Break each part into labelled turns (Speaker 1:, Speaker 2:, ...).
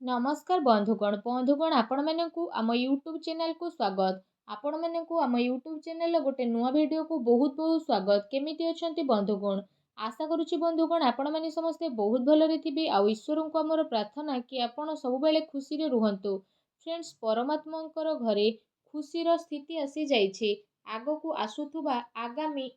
Speaker 1: नमस्कार बंधुगण आपण मानकु आम यूट्यूब चैनल को स्वागत। आपण मानकु आम यूट्यूब चैनल गोटे नुआ वीडियो को बहुत बहुत स्वागत। केमिति अछंती बंधुगण? आशा करुछि बंधुगण आपण माने समस्ते बहुत भलरे थिबे। आ ईश्वर को हमर प्रार्थना कि आपण सब बेले खुशी रे रुहंतु। फ्रेंड्स, परमात्मांकर घरे खुशीर स्थिति आसी जाइछि। आगो को आसुथुबा आगामी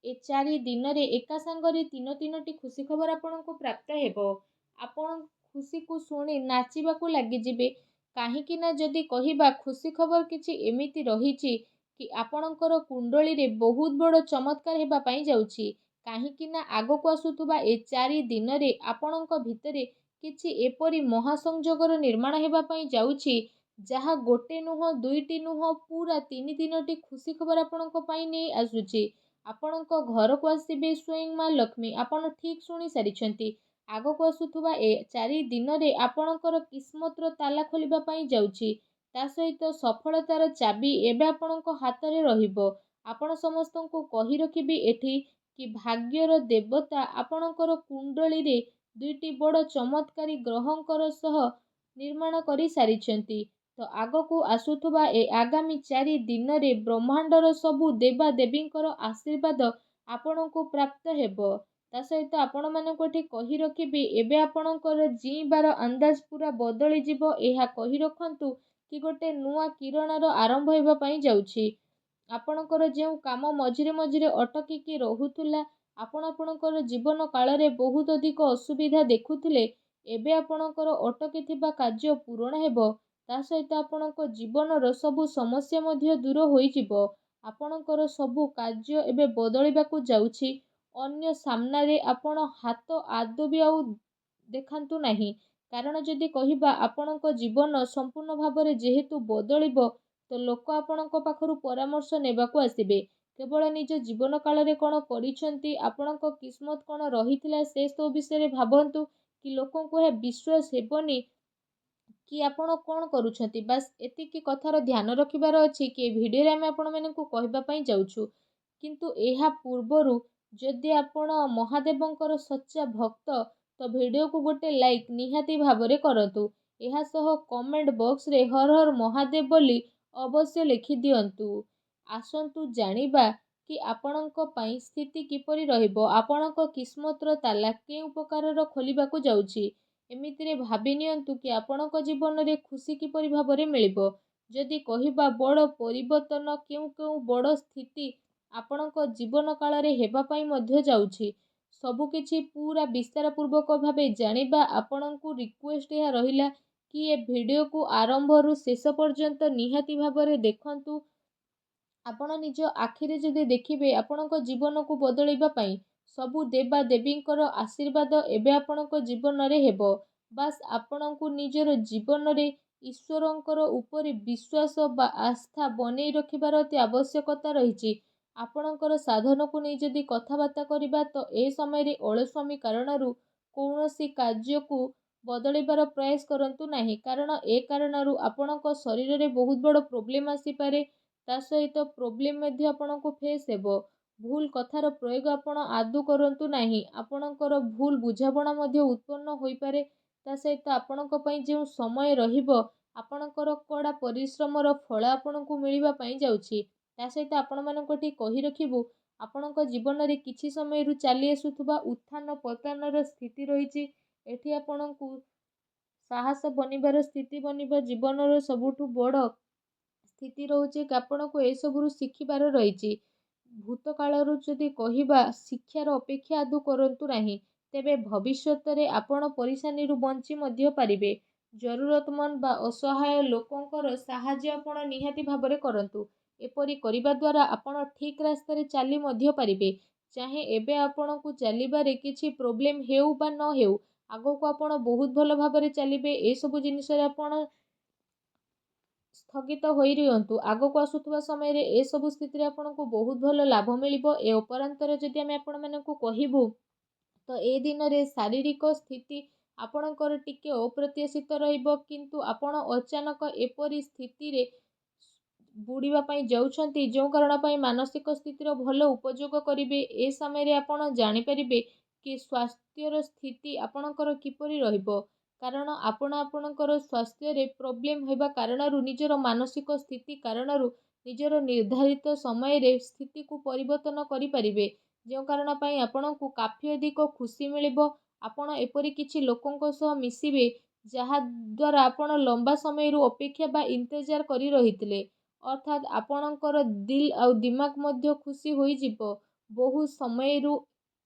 Speaker 1: ए 4 दिन रे एका संगरे तीनोटी खुशी खबर आपण को प्राप्त हेबो। आपण खुशी को शुणी नाचिबाकू लागिजिबे। काहींकि ना जदि कहिबा खुशी खबर किछि एमिति रहिछि कि आपणकर कुंडली रे बहुत बड़ चमत्कार हेबा पई जाउछि। काहींकि ना आगो को आसुथुबा ए 4 दिन रे आपणक भितरे किछि एपरि महासंजोगर निर्माण हेबा पई जाउछि जहा गोटे नुह दुईटी नुह पूरा 3 खुशी खबर आपणक पई नै आसुछि। आपणक घर को आसीबे स्वयं मां लक्ष्मी। आपण ठीक सुनी सारिछंती। आगो को आसुथुबा ए 4 दिन रे आपणकर किस्मतर ताला खोलिबा पई जाउछि। ता सहित सफलतार चाबी एबे आपणक हाथ रे रहिबो। आपण समस्तंको कहि रखिबी एठी कि भाग्यर देवता आपणकर कुंडली रे दुईटी बड़ चमत्कारी ग्रहंकर सह निर्माण करि सारिछंती। तो आगो को आसुथुबा ए आगामी 4 दिन रे ब्रह्मांडर सबु देवा देवींकर आशीर्वाद आपणको प्राप्त हेबो। ता सहित आपण मानक एठी कहि रखिबी एबे आपणकर जीवार अंदाज पूरा बदली जिवो। एहा कहि रखंतु कि गोटे नुआ किरणर आरंभ हेबा पई जाउछि। आपणकर जेउ काम मझिरे मझिरे अटकिकी रहुतुला, आपणकर जीवन काल रे बहुत अधिक असुविधा देखुथिले, एबे आपणकर अटकी थिबा कार्य पूर्ण हेबो। ता सहित आपणक जीवनर सबु समस्या मध्य दूर होई जिवो। आपणकर सबु कार्य एबे बदलिबाकू जाउछि। अन्य सामना रे आपण हाथ आदौ भी आउ देखांतु नाही। कारण जदि कहिबा आपणक जीवन संपूर्ण भाବରେ जेहेतु बदलिबो तो लोक आपणक पाखरु परामर्श नेबाकू आसिबे। केवल निज जीवन काल रे कोन करिसंती, आपणक किस्मत कोन रहिथिला से सब विषय भाबंतु कि लोकों को हे विश्वास हेबनी कि आपण कोन करूछंती। बस एतिकी कथार ध्यान रखिबार अछि कि वीडियो रे हम आपण मानकू कहबा पई जाउछु। किंतु एहा पूर्वरु जदि आपण महादेवंकर सच्चा भक्त तो वीडियो को गोटे लाइक निहाती भाबरे करतु। एहा सह कमेंट बॉक्स रे हर हर महादेव बोली अवश्य लिखि दियंतु। आसंतु जानिबा कि आपणक पई स्थिति किपरि रहिबो, आपणक किस्मतर ताला केउ प्रकारर खोलिबाकू जाउछि। एमितिरे भाबि नियंतु कि आपणक जीवन रे खुशी किपरि भाबरे मिलिबो। जदि कहिबा बड़ परिवर्तन केउ केउ बड़ स्थिति आपणक जीवन काल रे हेबा पई मध्य जाउछि। सबु किछि पूरा विस्तार पूर्वक भाबे जानिबा आपणकू रिक्वेस्ट या रहिला कि ए वीडियो को आरंभ रु शेष पर्यंत निहाती भाबरे देखंतु। आपण निज आखिरे जदि देखिबे आपणक जीवन को बदलैबा पई सबु देवा देवींकर आशीर्वाद एबे आपणक जीवन रे हेबो। बास आपणकू निजर जीवन रे ईश्वरंकर ऊपर विश्वास बा आस्था बनै रखिबार अति आवश्यकता रहिछि। आपणकर साधन को नै जदि कथाबार्ता करिबा तो ए समय रे अलस्वामी कारणरू कौनसी कार्य को बदलैबार प्रयास करंतु नाही। कारण ए कारणरू आपणक शरीर रे बहुत बड़ प्रॉब्लम आसी पारे। ता सहित प्रॉब्लम मध्ये आपणको फेस हेबो। भूल कथार प्रयोग आपण आदु करंतु नाही। आपणकर भूल बुझाबणा मध्ये उत्पन्न होई पारे। ता सहित आपणक पई जे समय रहिबो आपणकर कड़ा परिश्रमर फल आपणको मिलिबा पई जाउछि। ता सहित आपण मानक ठी कहि रखिबु आपणक जीवन रे किछि समय रु चाली आसुथुबा उत्थान पतनर स्थिति रहिछि। एठी आपणको साहस बनिबार स्थिति बनिबा जीवनर सबुठु बड़ स्थिति रहउछि कि आपणको ए सबरु शिखिबार रहिछि। भूत कालरू जदि कहिबा शिक्षार अपेक्षा आदु करंतु नाही, तेबे भविष्यत रे आपण परिसानी रु बंची मध्य पारिबे। जरूरतमंद बा असहाय लोकंकर साहाय्य आपण निहाती भाबरे करंतु। एपरि करिबा द्वारा आपण ठीक रास्ता रे चाली मध्य पारिबे। चाहे एबे आपणकू चलिबारे किछि प्रॉब्लम हेउ बा न हेउ, आगो को आपण बहुत भल भाबरे चलिबे। ए सब जिनिस रे आपण स्थगित होई रियंतु। आगो को आसुथुबा समय रे ए सब स्थिति रे आपणको बहुत भल लाभ मिलिबो। ए उपरांतर जदि हम आपण मानकू कहिबु तो ए दिन रे शारीरिक स्थिति आपणकर टिके अप्रत्याशित रहिबो। किंतु आपण अचानक एपरि स्थिति रे बुड़ीबा पई जाउछंती जो कारण पई मानसिक स्थितिर भल उपयोग करिवे। ए समय रे आपण जानि परिबे कि स्वास्थ्यर स्थिति आपणकर किपरि रहिबो। କାରଣ ଆପଣ ଆପଣଙ୍କର ସ୍ୱାସ୍ଥ୍ୟରେ ପ୍ରୋବ୍ଲେମ୍ ହେବା କାରଣରୁ ନିଜର ମାନସିକ ସ୍ଥିତି କାରଣରୁ ନିଜର ନିର୍ଦ୍ଧାରିତ ସମୟରେ ସ୍ଥିତିକୁ ପରିବର୍ତ୍ତନ କରିପାରିବେ, ଯେଉଁ କାରଣ ପାଇଁ ଆପଣଙ୍କୁ କାଫି ଅଧିକ ଖୁସି ମିଳିବ। ଆପଣ ଏପରି କିଛି ଲୋକଙ୍କ ସହ ମିଶିବେ ଯାହାଦ୍ୱାରା ଆପଣ ଲମ୍ବା ସମୟରୁ ଅପେକ୍ଷା ବା ଇନ୍ତଜାର କରି ରହିଥିଲେ, ଅର୍ଥାତ୍ ଆପଣଙ୍କର ଦିଲ୍ ଆଉ ଦିମାଗ ମଧ୍ୟ ଖୁସି ହୋଇଯିବ। ବହୁ ସମୟରୁ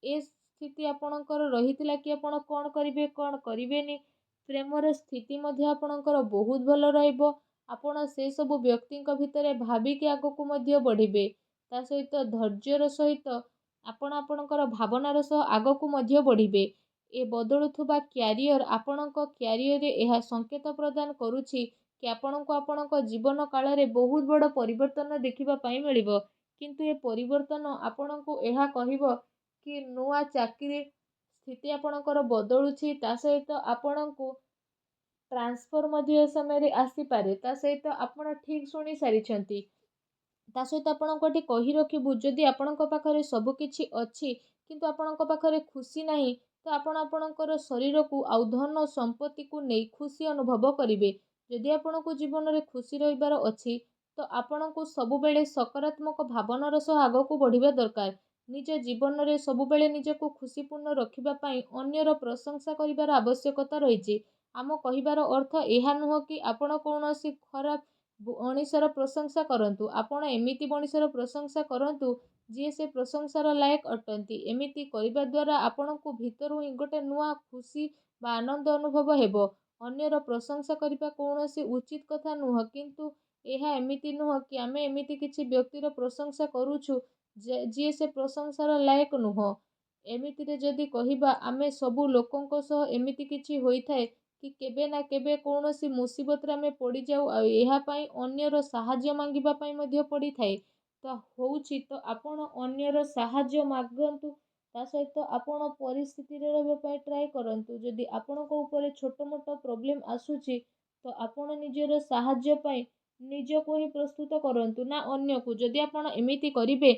Speaker 1: ଏ ସ୍ଥିତି ଆପଣଙ୍କର ରହିଥିଲା କି ଆପଣ କ'ଣ କରିବେ କ'ଣ କରିବେନି, ପ୍ରେମର ସ୍ଥିତି ମଧ୍ୟ ଆପଣଙ୍କର ବହୁତ ଭଲ ରହିବ। ଆପଣ ସେସବୁ ବ୍ୟକ୍ତିଙ୍କ ଭିତରେ ଭାବିକି ଆଗକୁ ମଧ୍ୟ ବଢ଼ିବେ। ତା ସହିତ ଧୈର୍ଯ୍ୟର ସହିତ ଆପଣ ଆପଣଙ୍କର ଭାବନାର ସହ ଆଗକୁ ମଧ୍ୟ ବଢ଼ିବେ। ଏ ବଦଳୁଥିବା କ୍ୟାରିୟର ଆପଣଙ୍କ କ୍ୟାରିୟରରେ ଏହା ସଂକେତ ପ୍ରଦାନ କରୁଛି କି ଆପଣଙ୍କୁ ଆପଣଙ୍କ ଜୀବନ କାଳରେ ବହୁତ ବଡ଼ ପରିବର୍ତ୍ତନ ଦେଖିବା ପାଇଁ ମିଳିବ। କିନ୍ତୁ ଏ ପରିବର୍ତ୍ତନ ଆପଣଙ୍କୁ ଏହା କହିବ କି ନୂଆ ଚାକିରି ସ୍ଥିତି ଆପଣଙ୍କର ବଦଳୁଛି, ତା ସହିତ ଆପଣଙ୍କୁ ଟ୍ରାନ୍ସଫର ମଧ୍ୟ ଏ ସମୟରେ ଆସିପାରେ। ତା ସହିତ ଆପଣ ଠିକ୍ ଶୁଣି ସାରିଛନ୍ତି। ତା ସହିତ ଆପଣଙ୍କୁ ଏଠି କହି ରଖିବୁ, ଯଦି ଆପଣଙ୍କ ପାଖରେ ସବୁ କିଛି ଅଛି କିନ୍ତୁ ଆପଣଙ୍କ ପାଖରେ ଖୁସି ନାହିଁ, ତ ଆପଣ ଆପଣଙ୍କର ଶରୀରକୁ ଆଉ ଧନ ସମ୍ପତ୍ତିକୁ ନେଇ ଖୁସି ଅନୁଭବ କରିବେ। ଯଦି ଆପଣଙ୍କୁ ଜୀବନରେ ଖୁସି ରହିବାର ଅଛି ତ ଆପଣଙ୍କୁ ସବୁବେଳେ ସକାରାତ୍ମକ ଭାବନାର ସହ ଆଗକୁ ବଢ଼ିବା ଦରକାର। ନିଜ ଜୀବନରେ ସବୁବେଳେ ନିଜକୁ ଖୁସିପୂର୍ଣ୍ଣ ରଖିବା ପାଇଁ ଅନ୍ୟର ପ୍ରଶଂସା କରିବାର ଆବଶ୍ୟକତା ରହିଛି। ଆମ କହିବାର ଅର୍ଥ ଏହା ନୁହଁ କି ଆପଣ କୌଣସି ଖରାପ ମଣିଷର ପ୍ରଶଂସା କରନ୍ତୁ। ଆପଣ ଏମିତି ମଣିଷର ପ୍ରଶଂସା କରନ୍ତୁ ଯିଏ ସେ ପ୍ରଶଂସାର ଲାୟକ ଅଟନ୍ତି। ଏମିତି କରିବା ଦ୍ୱାରା ଆପଣଙ୍କୁ ଭିତରୁ ହିଁ ଗୋଟେ ନୂଆ ଖୁସି ବା ଆନନ୍ଦ ଅନୁଭବ ହେବ। ଅନ୍ୟର ପ୍ରଶଂସା କରିବା କୌଣସି ଉଚିତ କଥା ନୁହଁ, କିନ୍ତୁ ଏହା ଏମିତି ନୁହଁ କି ଆମେ ଏମିତି କିଛି ବ୍ୟକ୍ତିର ପ୍ରଶଂସା କରୁଛୁ ଯିଏ ସେ ପ୍ରଶଂସାର ଲାୟକ ନୁହଁ। ଏମିତିରେ ଯଦି କହିବା, ଆମେ ସବୁ ଲୋକଙ୍କ ସହ ଏମିତି କିଛି ହୋଇଥାଏ କି କେବେ ନା କେବେ କୌଣସି ମୁସିବତରେ ଆମେ ପଡ଼ିଯାଉ ଆଉ ଏହା ପାଇଁ ଅନ୍ୟର ସାହାଯ୍ୟ ମାଗିବା ପାଇଁ ମଧ୍ୟ ପଡ଼ିଥାଏ। ତ ଆପଣ ଅନ୍ୟର ସାହାଯ୍ୟ ମାଗନ୍ତୁ। ତା ସହିତ ଆପଣ ପରିସ୍ଥିତିରେ ରହିବା ପାଇଁ ଟ୍ରାଏ କରନ୍ତୁ। ଯଦି ଆପଣଙ୍କ ଉପରେ ଛୋଟ ମୋଟ ପ୍ରୋବ୍ଲେମ୍ ଆସୁଛି ତ ଆପଣ ନିଜର ସାହାଯ୍ୟ ପାଇଁ ନିଜକୁ ହିଁ ପ୍ରସ୍ତୁତ କରନ୍ତୁ, ନା ଅନ୍ୟକୁ। ଯଦି ଆପଣ ଏମିତି କରିବେ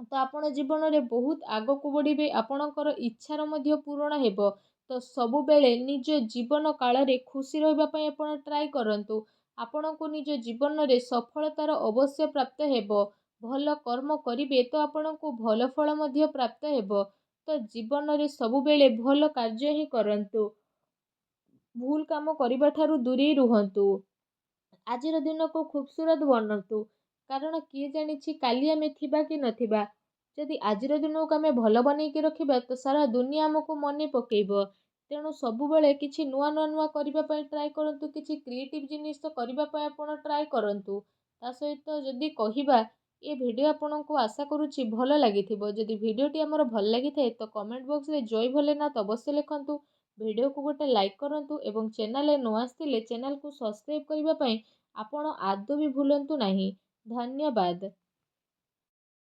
Speaker 1: ତ ଆପଣ ଜୀବନରେ ବହୁତ ଆଗକୁ ବଢ଼ିବେ, ଆପଣଙ୍କର ଇଚ୍ଛାର ମଧ୍ୟ ପୂରଣ ହେବ। ତ ସବୁବେଳେ ନିଜ ଜୀବନ କାଳରେ ଖୁସି ରହିବା ପାଇଁ ଆପଣ ଟ୍ରାଏ କରନ୍ତୁ। ଆପଣଙ୍କୁ ନିଜ ଜୀବନରେ ସଫଳତାର ଅବଶ୍ୟ ପ୍ରାପ୍ତ ହେବ। ଭଲ କର୍ମ କରିବେ ତ ଆପଣଙ୍କୁ ଭଲ ଫଳ ମଧ୍ୟ ପ୍ରାପ୍ତ ହେବ। ତ ଜୀବନରେ ସବୁବେଳେ ଭଲ କାର୍ଯ୍ୟ ହିଁ କରନ୍ତୁ। ଭୁଲ କାମ କରିବା ଠାରୁ ଦୂରେଇ ରୁହନ୍ତୁ। ଆଜିର ଦିନକୁ ଖୁବସୁରତ ବନାନ୍ତୁ, କାରଣ କିଏ ଜାଣିଛି କାଲି ଆମେ ଥିବା କି ନଥିବା। ଯଦି ଆଜିର ଦିନକୁ ଆମେ ଭଲ ବନେଇକି ରଖିବା ତ ସାରା ଦୁନିଆ ଆମକୁ ମନେ ପକେଇବ। ତେଣୁ ସବୁବେଳେ କିଛି ନୂଆ କରିବା ପାଇଁ ଟ୍ରାଏ କରନ୍ତୁ। କିଛି କ୍ରିଏଟିଭ୍ ଜିନିଷ କରିବା ପାଇଁ ଆପଣ ଟ୍ରାଏ କରନ୍ତୁ। ତା ସହିତ ଯଦି କହିବା, ଏ ଭିଡ଼ିଓ ଆପଣଙ୍କୁ ଆଶା କରୁଛି ଭଲ ଲାଗିଥିବ। ଯଦି ଭିଡ଼ିଓଟି ଆମର ଭଲ ଲାଗିଥାଏ ତ କମେଣ୍ଟ ବକ୍ସରେ ଜୟ ଭୋଲେନାଥ ଅବଶ୍ୟ ଲେଖନ୍ତୁ। ଭିଡ଼ିଓକୁ ଗୋଟେ ଲାଇକ୍ କରନ୍ତୁ ଏବଂ ଚ୍ୟାନେଲରେ ନ ଆସିଥିଲେ ଚ୍ୟାନେଲକୁ ସବସ୍କ୍ରାଇବ୍ କରିବା ପାଇଁ ଆପଣ ଆଦୌ ବି ଭୁଲନ୍ତୁ ନାହିଁ। ଧନ୍ୟବାଦ।